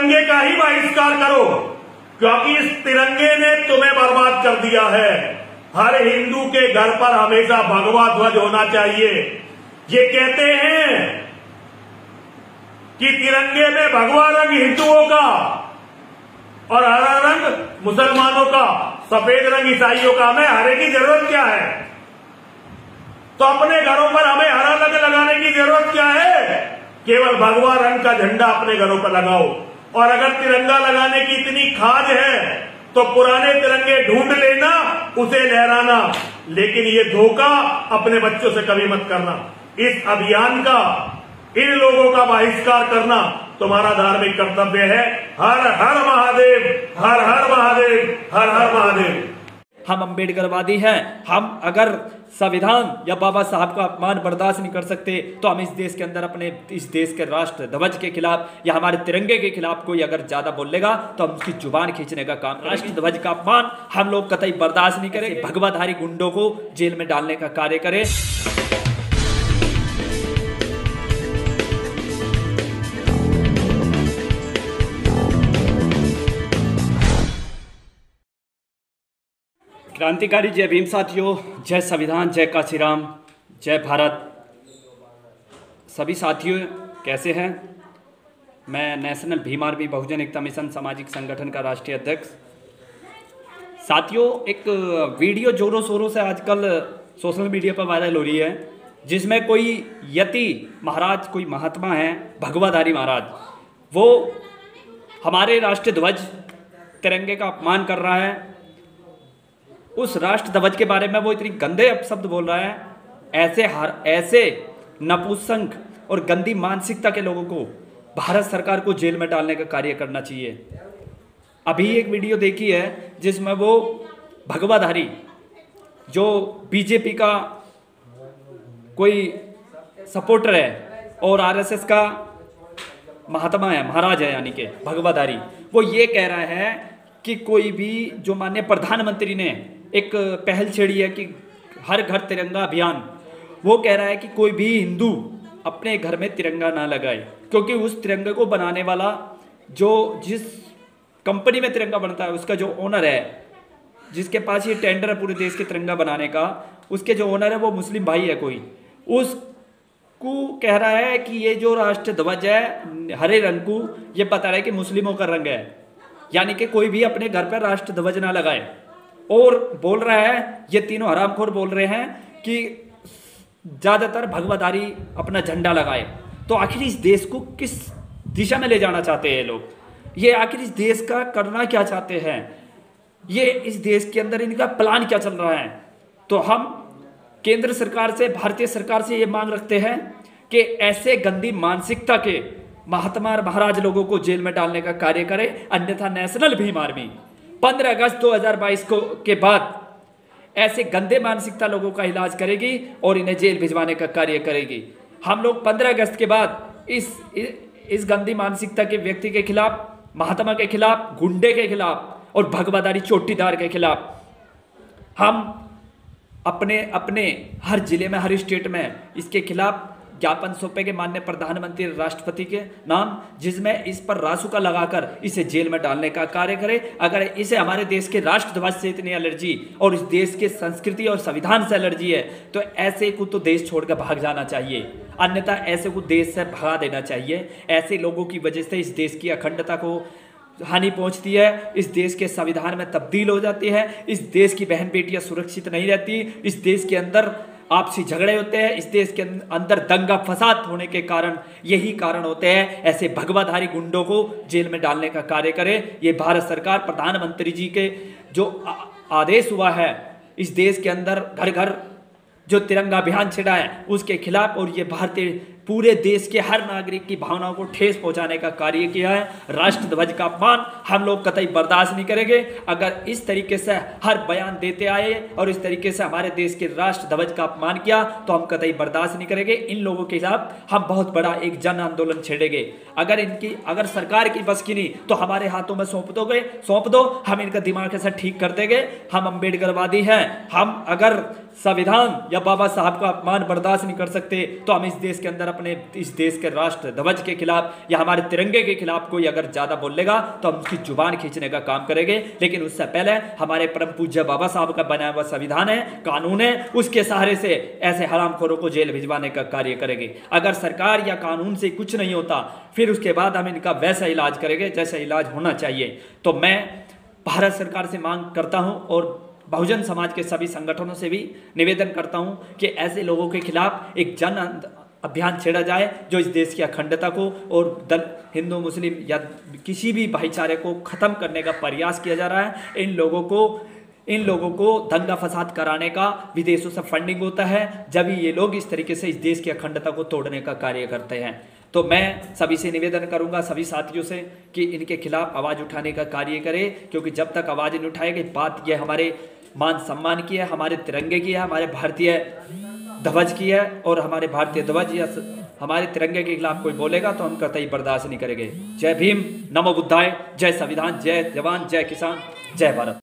तिरंगे का ही बहिष्कार करो, क्योंकि इस तिरंगे ने तुम्हें बर्बाद कर दिया है। हर हिंदू के घर पर हमेशा भगवा ध्वज होना चाहिए। ये कहते हैं कि तिरंगे में भगवा रंग हिंदुओं का और हरा रंग मुसलमानों का, सफेद रंग ईसाइयों का। हमें हरे की जरूरत क्या है? तो अपने घरों पर हमें हरा रंग लगाने की जरूरत क्या है? केवल भगवा रंग का झंडा अपने घरों पर लगाओ। और अगर तिरंगा लगाने की इतनी खाज है तो पुराने तिरंगे ढूंढ लेना, उसे लहराना, लेकिन ये धोखा अपने बच्चों से कभी मत करना। इस अभियान का, इन लोगों का बहिष्कार करना तुम्हारा धार्मिक कर्तव्य है। हर हर महादेव, हर हर महादेव, हर हर महादेव। हम अम्बेडकरवादी हैं। हम अगर संविधान या बाबा साहब का अपमान बर्दाश्त नहीं कर सकते तो हम इस देश के अंदर अपने इस देश के राष्ट्र ध्वज के खिलाफ या हमारे तिरंगे के खिलाफ कोई अगर ज्यादा बोलेगा तो हम उसकी जुबान खींचने का काम। राष्ट्र ध्वज का अपमान हम लोग कतई बर्दाश्त नहीं करेंगे। भगवाधारी गुंडों को जेल में डालने का कार्य करें। क्रांतिकारी जय भीम साथियों, जय संविधान, जय काशीराम, जय भारत। सभी साथियों कैसे हैं? मैं नेशनल भीम आर्मी बहुजन एकता मिशन सामाजिक संगठन का राष्ट्रीय अध्यक्ष। साथियों, एक वीडियो जोरों शोरों से आजकल सोशल मीडिया पर वायरल हो रही है, जिसमें कोई यति महाराज, कोई महात्मा है भगवाधारी महाराज, वो हमारे राष्ट्रीय ध्वज तिरंगे का अपमान कर रहा है। उस राष्ट्र ध्वज के बारे में वो इतनी गंदे अपशब्द बोल रहा है। ऐसे नपुंसक और गंदी मानसिकता के लोगों को भारत सरकार को जेल में डालने का कार्य करना चाहिए। अभी एक वीडियो देखी है जिसमें वो भगवाधारी, जो बीजेपी का कोई सपोर्टर है और आरएसएस का महात्मा है, महाराज है, यानी कि भगवाधारी, वो ये कह रहा है कि कोई भी, जो माननीय प्रधानमंत्री ने एक पहल छेड़ी है कि हर घर तिरंगा अभियान, वो कह रहा है कि कोई भी हिंदू अपने घर में तिरंगा ना लगाए, क्योंकि उस तिरंगे को बनाने वाला, जो जिस कंपनी में तिरंगा बनता है उसका जो ओनर है, जिसके पास ये टेंडर है पूरे देश के तिरंगा बनाने का, उसके जो ओनर है वो मुस्लिम भाई है कोई, उसको कह रहा है कि ये जो राष्ट्र ध्वज है हरे रंग को, ये बता रहा है कि मुस्लिमों का रंग है, यानी कि कोई भी अपने घर पर राष्ट्र ध्वज ना लगाए। और बोल रहा है, ये तीनों हरामखोर बोल रहे हैं कि ज्यादातर भगवाधारी अपना झंडा लगाए। तो आखिर इस देश को किस दिशा में ले जाना चाहते हैं लोग? ये आखिर इस देश का करना क्या चाहते हैं? ये इस देश के अंदर इनका प्लान क्या चल रहा है? तो हम केंद्र सरकार से, भारतीय सरकार से ये मांग रखते हैं कि ऐसे गंदी मानसिकता के महात्मा महाराज लोगों को जेल में डालने का कार्य करे, अन्यथा नेशनल भीम आर्मी 15 अगस्त 2022 के बाद ऐसे गंदे मानसिकता लोगों का इलाज करेगी और इन्हें जेल भिजवाने का कार्य करेगी। हम लोग 15 अगस्त के बाद इस गंदी मानसिकता के व्यक्ति के खिलाफ, महात्मा के खिलाफ, गुंडे के खिलाफ और भगवाधारी चोटीदार के खिलाफ हम अपने हर जिले में, हर स्टेट में इसके खिलाफ ज्ञापन सौंपेंगे माननीय प्रधानमंत्री, राष्ट्रपति के नाम, जिसमें इस पर रासुका लगाकर इसे जेल में डालने का कार्य करे। अगर इसे हमारे देश के राष्ट्र ध्वज से इतनी एलर्जी और इस देश के संस्कृति और संविधान से एलर्जी है तो ऐसे को तो देश छोड़कर भाग जाना चाहिए, अन्यथा ऐसे को देश से भगा देना चाहिए। ऐसे लोगों की वजह से इस देश की अखंडता को हानि पहुंचती है, इस देश के संविधान में तब्दील हो जाती है, इस देश की बहन बेटियां सुरक्षित नहीं रहती, इस देश के अंदर आपसी झगड़े होते हैं, इस देश के अंदर दंगा फसाद होने के कारण, यही कारण होते हैं। ऐसे भगवाधारी गुंडों को जेल में डालने का कार्य करे। ये भारत सरकार, प्रधानमंत्री जी के जो आदेश हुआ है इस देश के अंदर घर घर जो तिरंगा अभियान छिड़ा है उसके खिलाफ, और ये भारतीय पूरे देश के हर नागरिक की भावनाओं को ठेस पहुंचाने का कार्य किया है। राष्ट्र ध्वज का अपमान हम लोग कतई बर्दाश्त नहीं करेंगे। अगर इस तरीके से हर बयान देते आए और इस तरीके से हमारे देश के राष्ट्र ध्वज का अपमान किया तो हम कतई बर्दाश्त नहीं करेंगे। इन लोगों के खिलाफ हम बहुत बड़ा एक जन आंदोलन छेड़ेंगे। अगर सरकार की बस की नहीं तो हमारे हाथों में सौंप दो, हम इनका दिमाग ऐसा ठीक कर देंगे। हम अम्बेडकरवादी हैं। हम अगर संविधान या बाबा साहब का अपमान बर्दाश्त नहीं कर सकते तो हम इस देश के अंदर अपने इस देश के राष्ट्र ध्वज के खिलाफ या हमारे तिरंगे के खिलाफ कोई अगर ज्यादा बोलेगा तो हम उसकी जुबान खींचने का काम करेंगे। लेकिन उससे पहले हमारे परम पूज्य बाबा साहब का बनाया हुआ संविधान है, कानून है, उसके सहारे से ऐसे हरामखोरों को जेल भिजवाने का कार्य करेंगे। अगर सरकार या कानून से कुछ नहीं होता फिर उसके बाद हम इनका वैसा इलाज करेंगे जैसा इलाज होना चाहिए। तो मैं भारत सरकार से मांग करता हूं और बहुजन समाज के सभी संगठनों से भी निवेदन करता हूं कि ऐसे लोगों के खिलाफ एक जन अभियान छेड़ा जाए जो इस देश की अखंडता को और हिंदू मुस्लिम या किसी भी भाईचारे को खत्म करने का प्रयास किया जा रहा है। इन लोगों को दंगा फसाद कराने का विदेशों से फंडिंग होता है, जब ये लोग इस तरीके से इस देश की अखंडता को तोड़ने का कार्य करते हैं। तो मैं सभी से निवेदन करूंगा, सभी साथियों से, कि इनके खिलाफ आवाज़ उठाने का कार्य करें, क्योंकि जब तक आवाज़ नहीं उठाएगी बात यह हमारे मान सम्मान की है, हमारे तिरंगे की है, हमारे भारतीय ध्वज की है, और हमारे भारतीय ध्वज या हमारे तिरंगे के खिलाफ कोई बोलेगा तो हम कतई बर्दाश्त नहीं करेंगे। जय भीम, नमो बुद्धाय, जय संविधान, जय जवान, जय किसान, जय भारत।